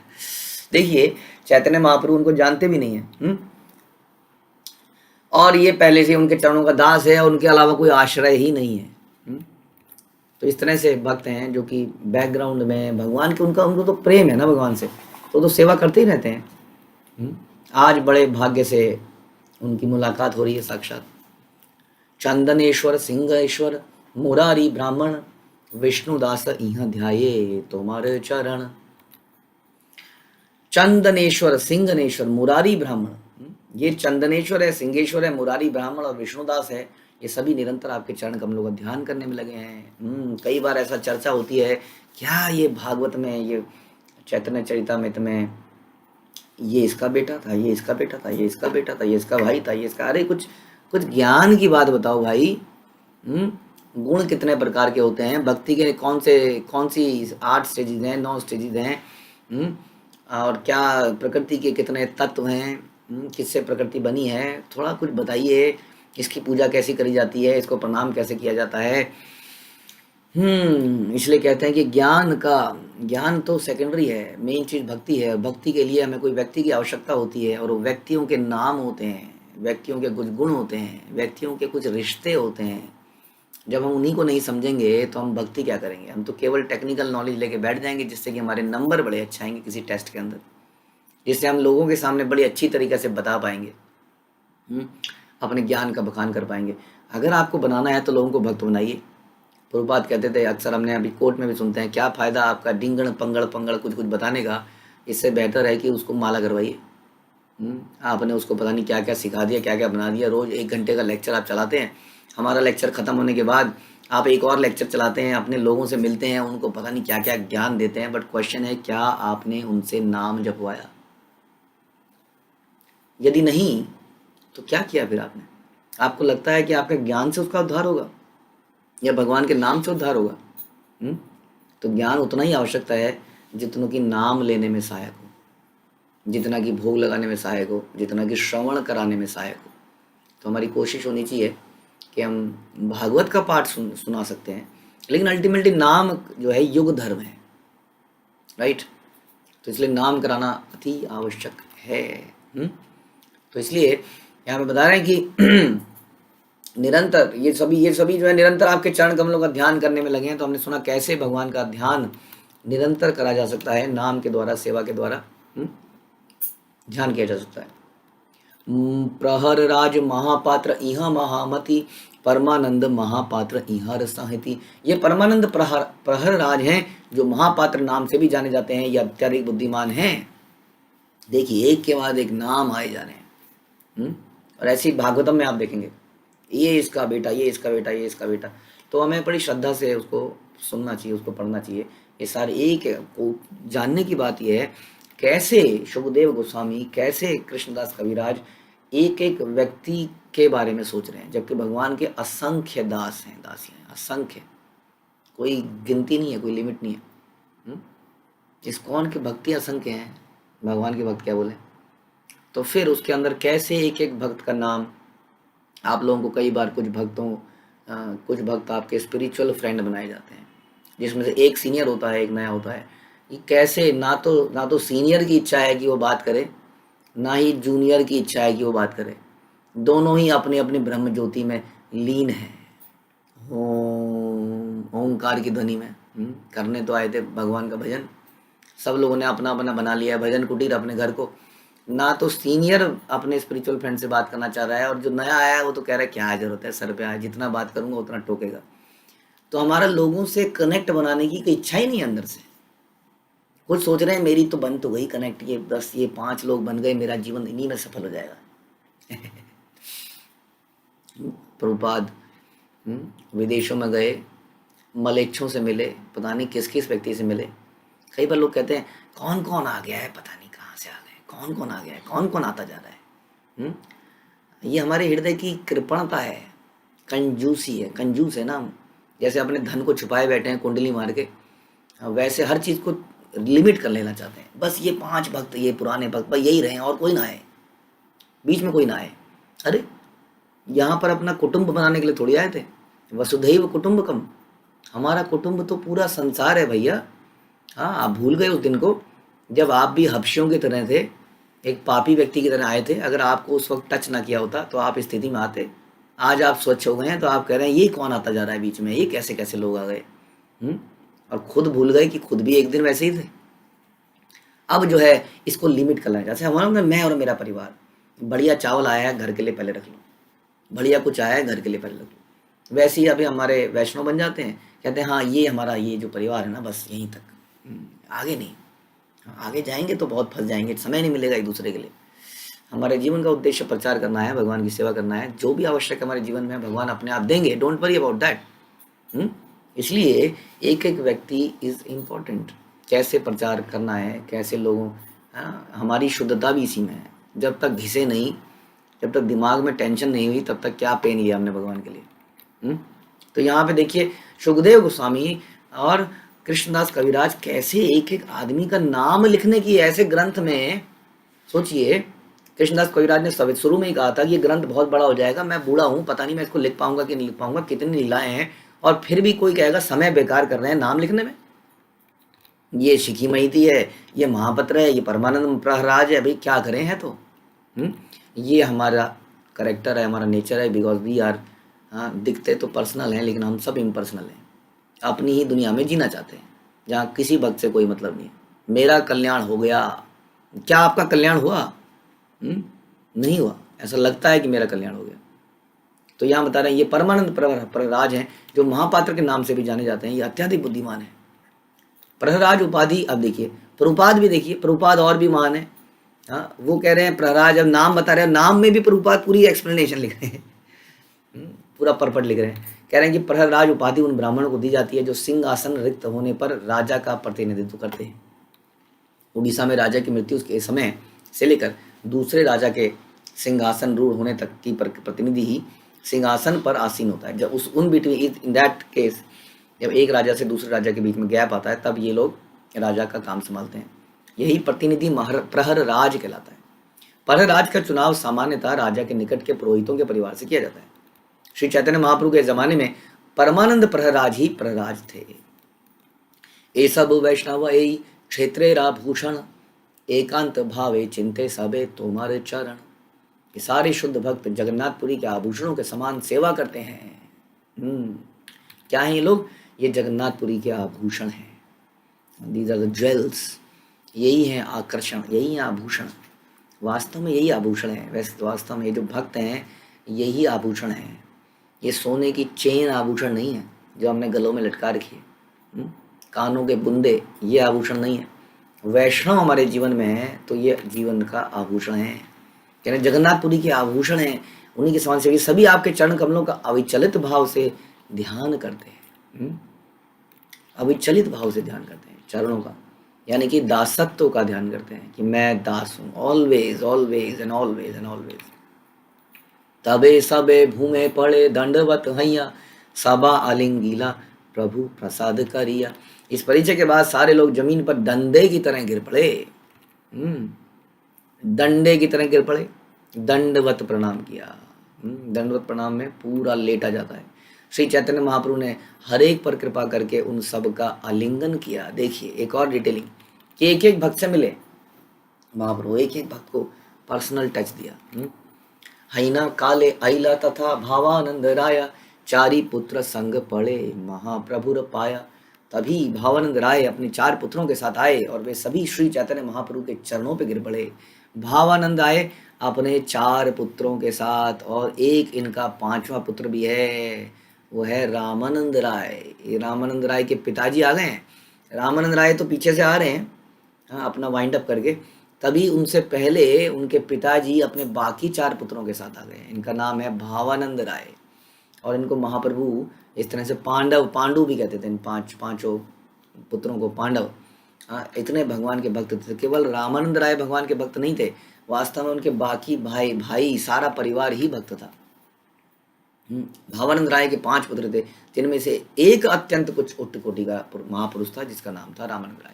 देखिए चैतन्य महाप्रभु उनको जानते भी नहीं है, और ये पहले से उनके चरणों का दास है और उनके अलावा कोई आश्रय ही नहीं है। तो इस तरह से भक्त हैं जो कि बैकग्राउंड में भगवान के उनको तो प्रेम है ना भगवान से, तो सेवा करते ही रहते हैं। आज बड़े भाग्य से उनकी मुलाकात हो रही है साक्षात। चंदनेश्वर सिंहेश्वर मुरारी ब्राह्मण, विष्णुदास इह ध्याये तोमार चरण। चंदनेश्वर सिंहनेश्वर मुरारी ब्राह्मण, ये चंदनेश्वर है, सिंहेश्वर है, मुरारी ब्राह्मण और विष्णुदास है, ये सभी निरंतर आपके चरण कमलों का ध्यान करने में लगे हैं। कई बार ऐसा चर्चा होती है, क्या ये भागवत में, ये चैतन्य चरितामृत में ये इसका बेटा था, ये इसका बेटा था, ये इसका बेटा था, ये इसका भाई था, ये इसका, अरे कुछ ज्ञान की बात बताओ भाई। गुण कितने प्रकार के होते हैं, भक्ति के कौन सी 8 स्टेजेस हैं, 9 स्टेजेस हैं, और क्या प्रकृति के कितने तत्व हैं, किससे प्रकृति बनी है, थोड़ा कुछ बताइए। इसकी पूजा कैसी करी जाती है, इसको प्रणाम कैसे किया जाता है। इसलिए कहते हैं कि ज्ञान तो सेकेंडरी है, मेन चीज़ भक्ति है। भक्ति के लिए हमें कोई व्यक्ति की आवश्यकता होती है, और वो व्यक्तियों के नाम होते हैं, व्यक्तियों के कुछ गुण होते हैं, व्यक्तियों के कुछ रिश्ते होते हैं। जब हम उन्हीं को नहीं समझेंगे तो हम भक्ति क्या करेंगे। हम तो केवल टेक्निकल नॉलेज लेके बैठ जाएंगे, जिससे कि हमारे नंबर बड़े अच्छे आएंगे किसी टेस्ट के अंदर, जिससे हम लोगों के सामने बड़ी अच्छी तरीके से बता पाएंगे, अपने ज्ञान का बखान कर पाएंगे। अगर आपको बनाना है तो लोगों को भक्त बनाइए। प्रभुपाद कहते थे, अक्सर हमने अभी कोर्ट में भी सुनते हैं, क्या फ़ायदा आपका डिंगण पंगड़ कुछ बताने का, इससे बेहतर है कि उसको माला करवाइए। आपने उसको पता नहीं क्या क्या सिखा दिया, क्या क्या बना दिया। रोज़ 1 घंटे का लेक्चर आप चलाते हैं, हमारा लेक्चर ख़त्म होने के बाद आप एक और लेक्चर चलाते हैं, अपने लोगों से मिलते हैं, उनको पता नहीं क्या क्या ज्ञान देते हैं। बट क्वेश्चन है, क्या आपने उनसे नाम जपवाया? यदि नहीं तो क्या किया फिर आपने? आपको लगता है कि आपके ज्ञान से उसका उद्धार होगा या भगवान के नाम से उद्धार होगा? तो ज्ञान उतना ही आवश्यकता है जितनों की नाम लेने में सहायक हो, जितना कि भोग लगाने में सहायक हो, जितना कि श्रवण कराने में सहायक हो। तो हमारी कोशिश होनी चाहिए कि हम भागवत का पाठ सुना सकते हैं, लेकिन अल्टीमेटली नाम जो है युग धर्म है, राइट। तो इसलिए नाम कराना अति आवश्यक है। तो इसलिए यहाँ पे बता रहे हैं कि निरंतर ये सभी जो है निरंतर आपके चरण कमलों का ध्यान करने में लगे हैं। तो हमने सुना कैसे भगवान का ध्यान निरंतर करा जा सकता है, नाम के द्वारा, सेवा के द्वारा ध्यान किया जा सकता है। प्रहर राज महापात्र इह महामति, परमानंद महापात्र इह रसाहिति। ये परमानंद प्रहर राज हैं जो महापात्र नाम से भी जाने जाते हैं, ये अत्यधिक बुद्धिमान हैं। देखिए एक के बाद एक नाम आए जा रहे हैं। और ऐसी भागवतम में आप देखेंगे ये इसका बेटा, ये इसका बेटा, ये इसका बेटा। तो हमें बड़ी श्रद्धा से उसको सुनना चाहिए, उसको पढ़ना चाहिए। ये सारे एक को जानने की बात यह है कैसे शुकदेव गोस्वामी, कैसे कृष्णदास कविराज एक एक व्यक्ति के बारे में सोच रहे हैं, जबकि भगवान के असंख्य दास हैं, दासियां हैं, असंख्य, कोई गिनती नहीं है, कोई लिमिट नहीं है। इस्कॉन की भक्ति असंख्य हैं, भगवान की भक्त क्या बोले। तो फिर उसके अंदर कैसे एक एक भक्त का नाम, आप लोगों को कई बार कुछ भक्त आपके स्पिरिचुअल फ्रेंड बनाए जाते हैं, जिसमें से एक सीनियर होता है, एक नया होता है। ये कैसे ना तो सीनियर की इच्छा है कि वो बात करे, ना ही जूनियर की इच्छा है कि वो बात करे, दोनों ही अपनी अपनी ब्रह्म ज्योति में लीन है, ओंकार की ध्वनि में। करने तो आए थे भगवान का भजन, सब लोगों ने अपना अपना बना लिया है भजन कुटीर अपने घर को। ना तो सीनियर अपने स्पिरिचुअल फ्रेंड से बात करना चाह रहा है, और जो नया आया है वो तो कह रहा है क्या जरूरत है, सर पे आया, जितना बात करूंगा उतना टोकेगा। तो हमारा लोगों से कनेक्ट बनाने की कोई इच्छा ही नहीं अंदर से। कुछ सोच रहे हैं मेरी तो बन तो गई कनेक्ट, ये 10 ये 5 लोग बन गए, मेरा जीवन इन्हीं में सफल हो जाएगा। प्रभुपाद विदेशों में गए, मलेच्छों से मिले, पता नहीं किस किस व्यक्ति से मिले। कई बार लोग कहते हैं कौन कौन आ गया है, पता नहीं कहाँ से आ गए, कौन कौन आ गया है, कौन कौन आता जा रहा है। ये हमारे हृदय की कृपणता है, कंजूसी है, कंजूस है ना हम। जैसे अपने धन को छुपाए बैठे हैं कुंडली मार के, वैसे हर चीज़ को लिमिट कर लेना चाहते हैं। बस ये 5 भक्त, ये पुराने भक्त, बस यही रहे और कोई ना आए, बीच में कोई ना आए। अरे यहाँ पर अपना कुटुंब बनाने के लिए थोड़ी आए थे, वसुधैव कुटुंबकम, हमारा कुटुंब तो पूरा संसार है भैया। हाँ, आप भूल गए उस दिन को जब आप भी हबशियों की तरह थे, एक पापी व्यक्ति की तरह आए थे। अगर आपको उस वक्त टच ना किया होता तो आप इस स्थिति में आते। आज आप स्वच्छ हो गए हैं तो आप कह रहे हैं ये कौन आता जा रहा है बीच में, ये कैसे कैसे लोग आ गए। और खुद भूल गए कि खुद भी एक दिन वैसे ही थे। अब जो है इसको लिमिट करना है। जैसे हमारा मैं और मेरा परिवार, बढ़िया चावल आया है घर के लिए पहले रख लो, बढ़िया कुछ आया है घर के लिए पहले रख लो। वैसे ही अभी हमारे वैष्णव बन जाते हैं, कहते हैं हाँ ये हमारा ये जो परिवार है ना बस यहीं तक, आगे नहीं। आगे जाएंगे तो बहुत फंस जाएंगे, समय नहीं मिलेगा एक दूसरे के लिए। हमारे जीवन का उद्देश्य प्रचार करना है, भगवान की सेवा करना है। जो भी आवश्यक हमारे जीवन में भगवान अपने आप देंगे, डोंट वरी अबाउट दैट। इसलिए एक एक व्यक्ति इज इम्पोर्टेंट। कैसे प्रचार करना है, कैसे लोगों, हमारी शुद्धता भी इसी में है। जब तक घिसे नहीं, जब तक दिमाग में टेंशन नहीं हुई, तब तक क्या पेन लिया हमने भगवान के लिए। तो यहाँ पे देखिए सुखदेव गोस्वामी और कृष्णदास कविराज कैसे एक एक आदमी का नाम लिखने की, ऐसे ग्रंथ में सोचिए। कृष्णदास कविराज ने शुरू में ही कहा था कि ये ग्रंथ बहुत बड़ा हो जाएगा, मैं बूढ़ा हूँ, पता नहीं मैं इसको लिख पाऊंगा कि नहीं लिख पाऊंगा, कितनी लीलाएं हैं, और फिर भी कोई कहेगा समय बेकार कर रहे हैं नाम लिखने में। ये शिखी महिती है, ये महापत्र है, ये परमानंद प्रहराज है, भाई क्या करें हैं तो। ये हमारा करेक्टर है, हमारा नेचर है, बिकॉज वी आर, दिखते तो पर्सनल हैं लेकिन हम सब इम्पर्सनल हैं। अपनी ही दुनिया में जीना चाहते हैं जहाँ किसी भक्त से कोई मतलब नहीं है। मेरा कल्याण हो गया, क्या आपका कल्याण हुआ? नहीं हुआ। ऐसा लगता है कि मेरा कल्याण हो गया। तो यहाँ बता रहे हैं ये परमानंद प्रहराज हैं जो महापात्र के नाम से भी जाने जाते हैं। ये अत्यधिक बुद्धिमान है। प्रहराज उपाधि, अब देखिए प्रभुपाद भी, देखिए प्रभुपाद और भी महान है। हाँ, वो कह रहे हैं प्रहराज, अब नाम बता रहे हैं, नाम में भी प्रभुपाद पूरी एक्सप्लेनेशन लिख रहे हैं, पूरा परपट लिख रहे हैं। कह रहे हैं कि प्रहराज उपाधि उन ब्राह्मणों को दी जाती है जो सिंहासन रिक्त होने पर राजा का प्रतिनिधित्व करते हैं। उड़ीसा में राजा की मृत्यु के समय से लेकर दूसरे राजा के सिंहासन रूढ़ होने तक की प्रतिनिधि ही सिंहासन पर आसीन होता है। जब उन बिटवीन इन दैट केस जब एक राजा से दूसरे राजा के बीच में गैप आता है तब ये लोग राजा का काम संभालते हैं। यही प्रतिनिधि प्रहर राज कहलाता है। प्रहर राज का चुनाव सामान्यतः राजा के निकट के पुरोहितों के परिवार से किया जाता है। श्री चैतन्य महाप्रभु के जमाने में परमानंद प्रहराज ही प्रहराज थे। ये सब वैष्णव यही क्षेत्रेराभूषण एकांत भावे चिंते सबे तुम्हारे चरण। ये सारे शुद्ध भक्त जगन्नाथपुरी के आभूषणों के समान सेवा करते हैं। क्या है ये लोग? ये जगन्नाथपुरी के आभूषण हैं। These are the jewels. यही है आकर्षण, यही है आभूषण। वास्तव में यही आभूषण है। वैसे वास्तव में ये जो भक्त हैं यही आभूषण है। ये सोने की चेन आभूषण नहीं है जो हमने गलों में लटका रखी है। कानों के बुंदे ये आभूषण नहीं है। वैष्णव हमारे जीवन में है तो ये जीवन का आभूषण है। यानी जगन्नाथपुरी के आभूषण हैं, उन्हीं के समान से सभी आपके चरण कमलों का अविचलित भाव से ध्यान करते हैं। अविचलित भाव से ध्यान करते हैं चरणों का, यानी कि दासत्व का ध्यान करते हैं कि मैं दास हूँ। Always always and always and always. तबे सबे भूमे पड़े दंडवत हैया सबा आलिंगीला प्रभु प्रसाद करिया। इस परिचय के बाद सारे लोग जमीन पर डंडे की तरह गिर पड़े। डंडे की तरह गिर पड़े, दंडवत प्रणाम किया। दंडवत प्रणाम में पूरा लेटा जाता है। श्री चैतन्य महाप्रभु ने हर एक पर कृपा करके उन सब का आलिंगन किया। देखिए एक और डिटेलिंग कि एक एक भक्त से मिले महाप्रभु, एक एक भक्त को पर्सनल टच दिया। हैना काले आइला तथा भावानंद राया चारी पुत्र संग पड़े महाप्रभुर पाया। तभी भावानंद राय अपने 4 पुत्रों के साथ आए और वे सभी श्री चैतन्य महाप्रभु के चरणों पे गिर पड़े। भावानंद आए अपने 4 पुत्रों के साथ और एक इनका 5वां पुत्र भी है, वो है रामानंद राय। ये रामानंद राय के पिताजी आ गए हैं। रामानंद राय तो पीछे से आ रहे हैं अपना वाइंड अप करके, तभी उनसे पहले उनके पिताजी अपने बाकी 4 पुत्रों के साथ आ गए। इनका नाम है भावानंद राय और इनको महाप्रभु इस तरह से पांडु भी कहते थे। इन पांचों पुत्रों को पांडव। इतने भगवान के भक्त थे। केवल रामानंद राय भगवान के भक्त नहीं थे, वास्तव में उनके बाकी भाई सारा परिवार ही भक्त था। भावानंद राय के 5 पुत्र थे, जिनमें से एक अत्यंत कुछ उच्च कोटि का महापुरुष था जिसका नाम था रामानंद राय।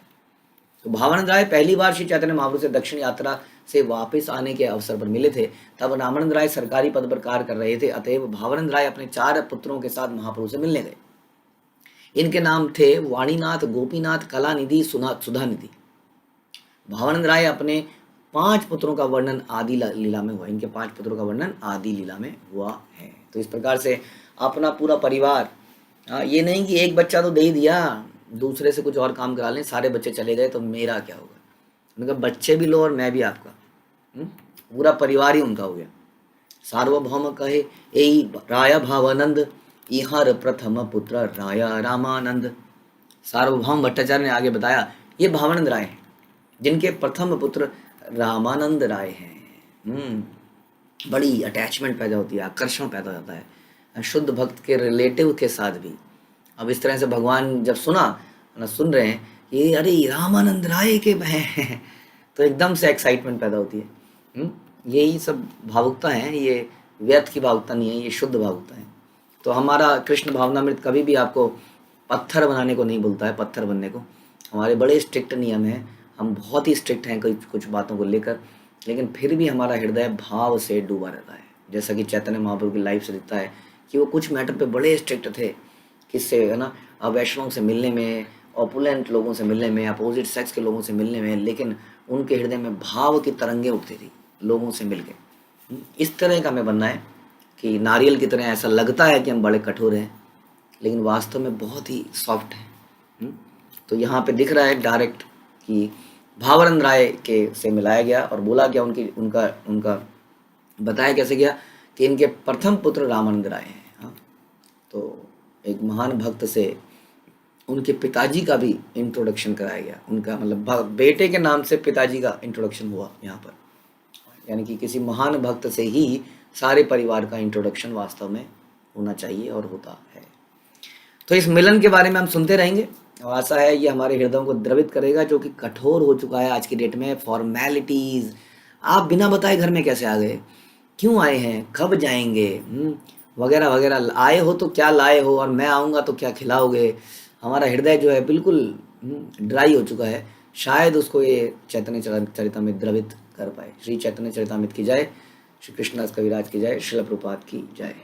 तो भावानंद राय पहली बार श्री चैतन्य महाप्रभु से दक्षिण यात्रा से वापस आने के अवसर पर मिले थे। तब रामानंद राय सरकारी पद पर कार्य कर रहे थे, अतएव भावानंद राय अपने 4 पुत्रों के साथ महाप्रभु से मिलने गए। इनके नाम थे वाणीनाथ, गोपीनाथ, कलानिधि, सुधानिधि। भावानंद राय अपने 5 पुत्रों का वर्णन आदि लीला में हुआ। इनके 5 पुत्रों का वर्णन आदि लीला में हुआ है। तो इस प्रकार से अपना पूरा परिवार, ये नहीं कि एक बच्चा तो दे ही दिया, दूसरे से कुछ और काम करा लें, सारे बच्चे चले गए तो मेरा क्या होगा। उनका बच्चे भी लो और मैं भी आपका, पूरा परिवार ही उनका हो गया। सार्वभौम कहे यही राया भावानंद इहार प्रथम पुत्र राया रामानंद। सार्वभौम भट्टाचार्य ने आगे बताया ये भावानंद राय हैं जिनके प्रथम पुत्र रामानंद राय हैं। बड़ी अटैचमेंट पैदा होती है, आकर्षण पैदा होता है शुद्ध भक्त के रिलेटिव के साथ भी। अब इस तरह से भगवान जब सुन रहे हैं ये अरे रामानंद राय के हैं तो एकदम से एक्साइटमेंट पैदा होती है। यही सब भावुकता है, ये व्यर्थ की भावुकता नहीं है, ये शुद्ध भावुकता है। तो हमारा कृष्ण भावनामृत कभी भी आपको पत्थर बनाने को नहीं बोलता है, पत्थर बनने को। हमारे बड़े स्ट्रिक्ट नियम हैं, हम बहुत ही स्ट्रिक्ट हैं कुछ बातों को लेकर, लेकिन फिर भी हमारा हृदय भाव से डूबा रहता है। जैसा कि चैतन्य महाप्रभु की लाइफ से दिखता है कि वो कुछ मैटर पे बड़े स्ट्रिक्ट थे, किससे है ना, वैष्णव से मिलने में, ऑपुलेंट लोगों से मिलने में, अपोजिट सेक्स के लोगों से मिलने में, लेकिन उनके हृदय में भाव की तरंगें उठती थी लोगों से मिलके। इस तरह का हमें बनना है कि नारियल की तरह ऐसा लगता है कि हम बड़े कठोर हैं, लेकिन वास्तव में बहुत ही सॉफ्ट है। तो यहाँ पे दिख रहा है डायरेक्ट कि भावानंद राय के से मिलाया गया और बोला गया उनका बताया कैसे गया कि इनके प्रथम पुत्र रामानंद राय हैं। तो एक महान भक्त से उनके पिताजी का भी इंट्रोडक्शन कराया गया। उनका मतलब बेटे के नाम से पिताजी का इंट्रोडक्शन हुआ यहाँ पर, यानी कि किसी महान भक्त से ही सारे परिवार का इंट्रोडक्शन वास्तव में होना चाहिए और होता है। तो इस मिलन के बारे में हम सुनते रहेंगे और आशा है ये हमारे हृदयों को द्रवित करेगा, जो कि कठोर हो चुका है आज की डेट में। फॉर्मेलिटीज़, आप बिना बताए घर में कैसे आ गए, क्यों आए हैं, कब जाएंगे, वगैरह वगैरह, आए हो तो क्या लाए हो, और मैं आऊँगा तो क्या खिलाओगे। हमारा हृदय जो है बिल्कुल ड्राई हो चुका है, शायद उसको ये चैतन्य चरितामृत द्रवित कर पाए। श्री चैतन्य चरितामृत की जय, श्री कृष्णदास कविराज की जय, श्रील प्रभुपाद की जय।